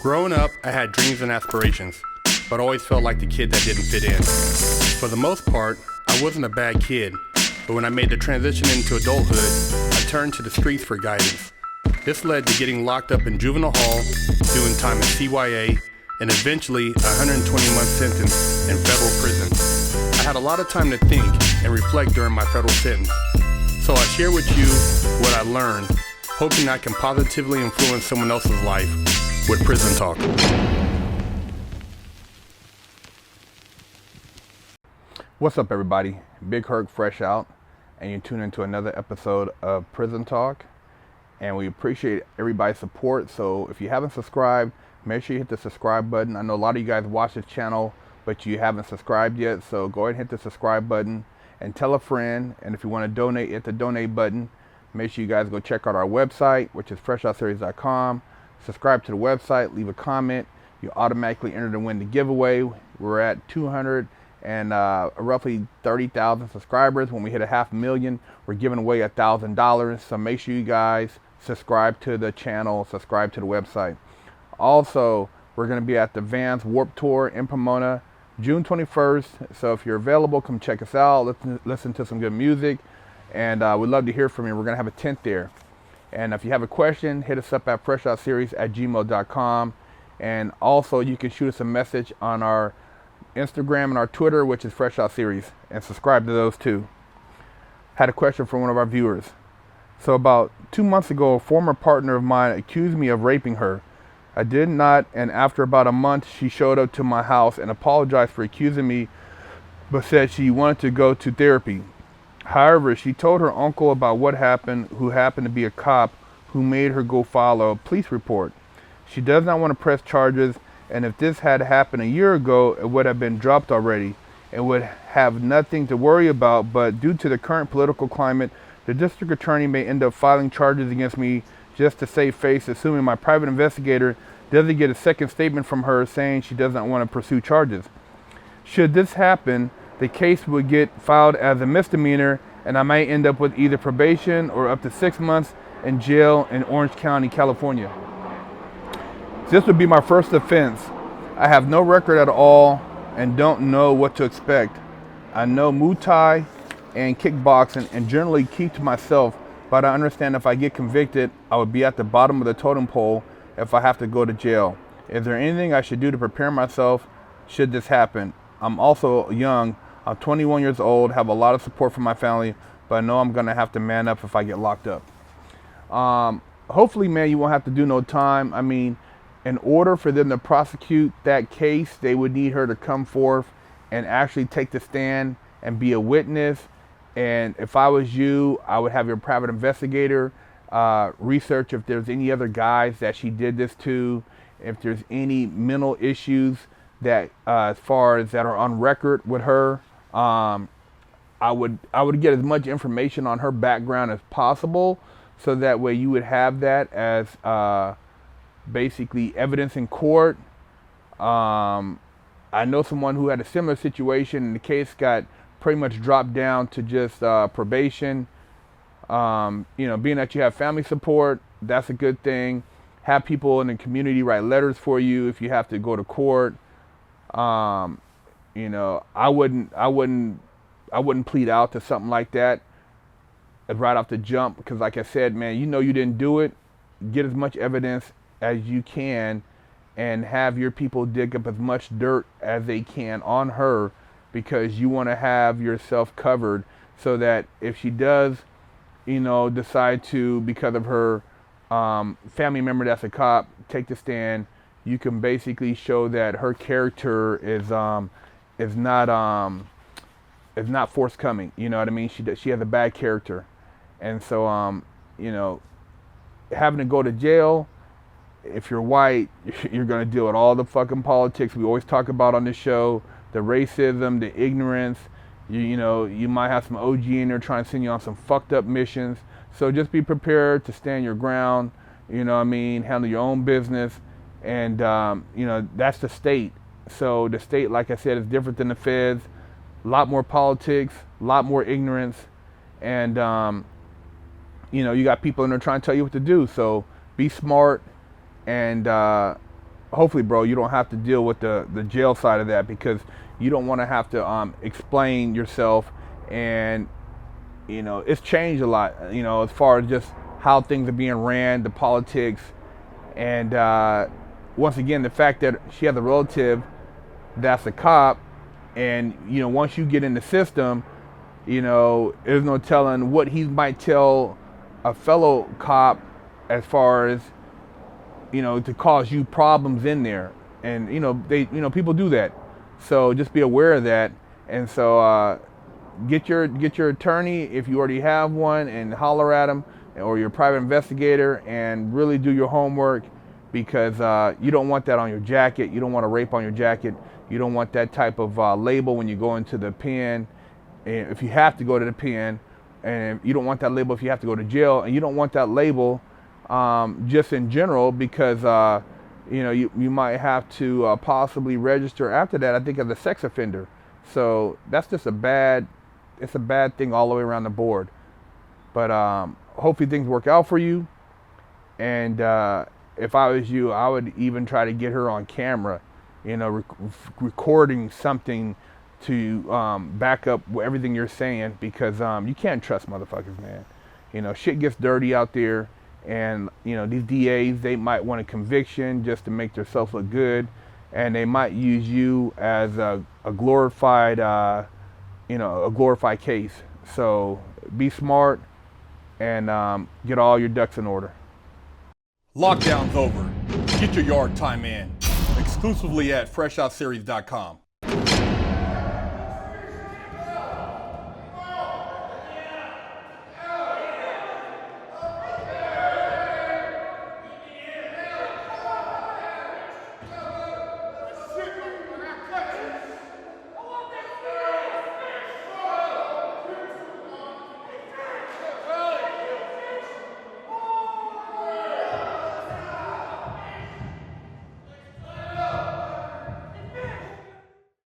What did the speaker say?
Growing up, I had dreams and aspirations, but always felt like the kid that didn't fit in. For the most part, I wasn't a bad kid, but when I made the transition into adulthood, I turned to the streets for guidance. This led to getting locked up in juvenile hall, doing time in CYA, and eventually a 120-month sentence in federal prison. I had a lot of time to think and reflect during my federal sentence, so I share with you what I learned, hoping I can positively influence someone else's life with Prison Talk. What's up, everybody? Big Herc Fresh Out, and you tune into another episode of Prison Talk. And we appreciate everybody's support. So if you haven't subscribed, make sure you hit the subscribe button. I know a lot of you guys watch this channel, but you haven't subscribed yet. So go ahead and hit the subscribe button and tell a friend. And if you want to donate, hit the donate button. Make sure you guys go check out our website, which is FreshOutSeries.com. Subscribe to the website, leave a comment. You automatically enter to win the giveaway. We're at 200 and roughly 30,000 subscribers. When we hit 500,000, we're giving away $1,000. So make sure you guys subscribe to the channel, subscribe to the website. Also, we're going to be at the Vans Warped Tour in Pomona, June 21st. So if you're available, come check us out. Listen to some good music. And we'd love to hear from you. We're going to have a tent there. And if you have a question, hit us up at FreshOutSeries@gmail.com. And also, you can shoot us a message on our Instagram and our Twitter, which is FreshOutSeries. And subscribe to those too. Had a question from one of our viewers. So about 2 months ago, a former partner of mine accused me of raping her. I did not, and after about a month, she showed up to my house and apologized for accusing me, but said she wanted to go to therapy. However, she told her uncle about what happened, who happened to be a cop, who made her go file a police report. She does not want to press charges, and if this had happened a year ago, it would have been dropped already and would have nothing to worry about, but due to the current political climate, the district attorney may end up filing charges against me just to save face, assuming my private investigator doesn't get a second statement from her saying she does not want to pursue charges. Should this happen, the case would get filed as a misdemeanor, and I might end up with either probation or up to 6 months in jail in Orange County, California. This would be my first offense. I have no record at all and don't know what to expect. I know Muay Thai and kickboxing and generally keep to myself, but I understand if I get convicted, I would be at the bottom of the totem pole if I have to go to jail. Is there anything I should do to prepare myself should this happen? I'm also young. I'm 21 years old, have a lot of support from my family, but I know I'm going to have to man up if I get locked up. Hopefully, man, you won't have to do no time. I mean, in order for them to prosecute that case, they would need her to come forth and actually take the stand and be a witness. And if I was you, I would have your private investigator research if there's any other guys that she did this to, if there's any mental issues that as far as that are on record with her. I would get as much information on her background as possible, so that way you would have that as basically evidence in court. I know someone who had a similar situation, and the case got pretty much dropped down to just probation. Being that you have family support, that's a good thing. Have people in the community write letters for you if you have to go to court. I wouldn't plead out to something like that right off the jump, because like I said, man, you didn't do it. Get as much evidence as you can and have your people dig up as much dirt as they can on her, because you want to have yourself covered so that if she does, decide to, because of her family member that's a cop, take the stand, you can basically show that her character is not forthcoming. You know what I mean? She has a bad character, and so having to go to jail, if you're white, you're gonna deal with all the fucking politics we always talk about on this show, the racism, the ignorance. You might have some OG in there trying to send you on some fucked up missions. So just be prepared to stand your ground. Handle your own business. And, that's the state. So the state, like I said, is different than the feds. A lot more politics, a lot more ignorance. And, you got people in there trying to tell you what to do. So be smart and hopefully, bro, you don't have to deal with the jail side of that, because you don't want to have to explain yourself. And it's changed a lot, as far as just how things are being ran, the politics. And once again, the fact that she has a relative that's a cop, and once you get in the system, there's no telling what he might tell a fellow cop, as far as to cause you problems in there. And people do that, so just be aware of that. And so get your attorney if you already have one, and holler at him, or your private investigator, and really do your homework, because you don't want that on your jacket. You don't want a rape on your jacket. You don't want that type of label when you go into the pen, and if you have to go to the pen. And you don't want that label if you have to go to jail. And you don't want that label just in general, because you might have to possibly register after that, I think, as a sex offender. So that's just it's a bad thing all the way around the board. But hopefully things work out for you. And if I was you, I would even try to get her on camera, recording something to back up everything you're saying, because you can't trust motherfuckers, man. Shit gets dirty out there, and these DAs, they might want a conviction just to make themselves look good, and they might use you as a glorified case. So be smart, and get all your ducks in order. Lockdown's over. Get your yard time in. Exclusively at FreshOutSeries.com.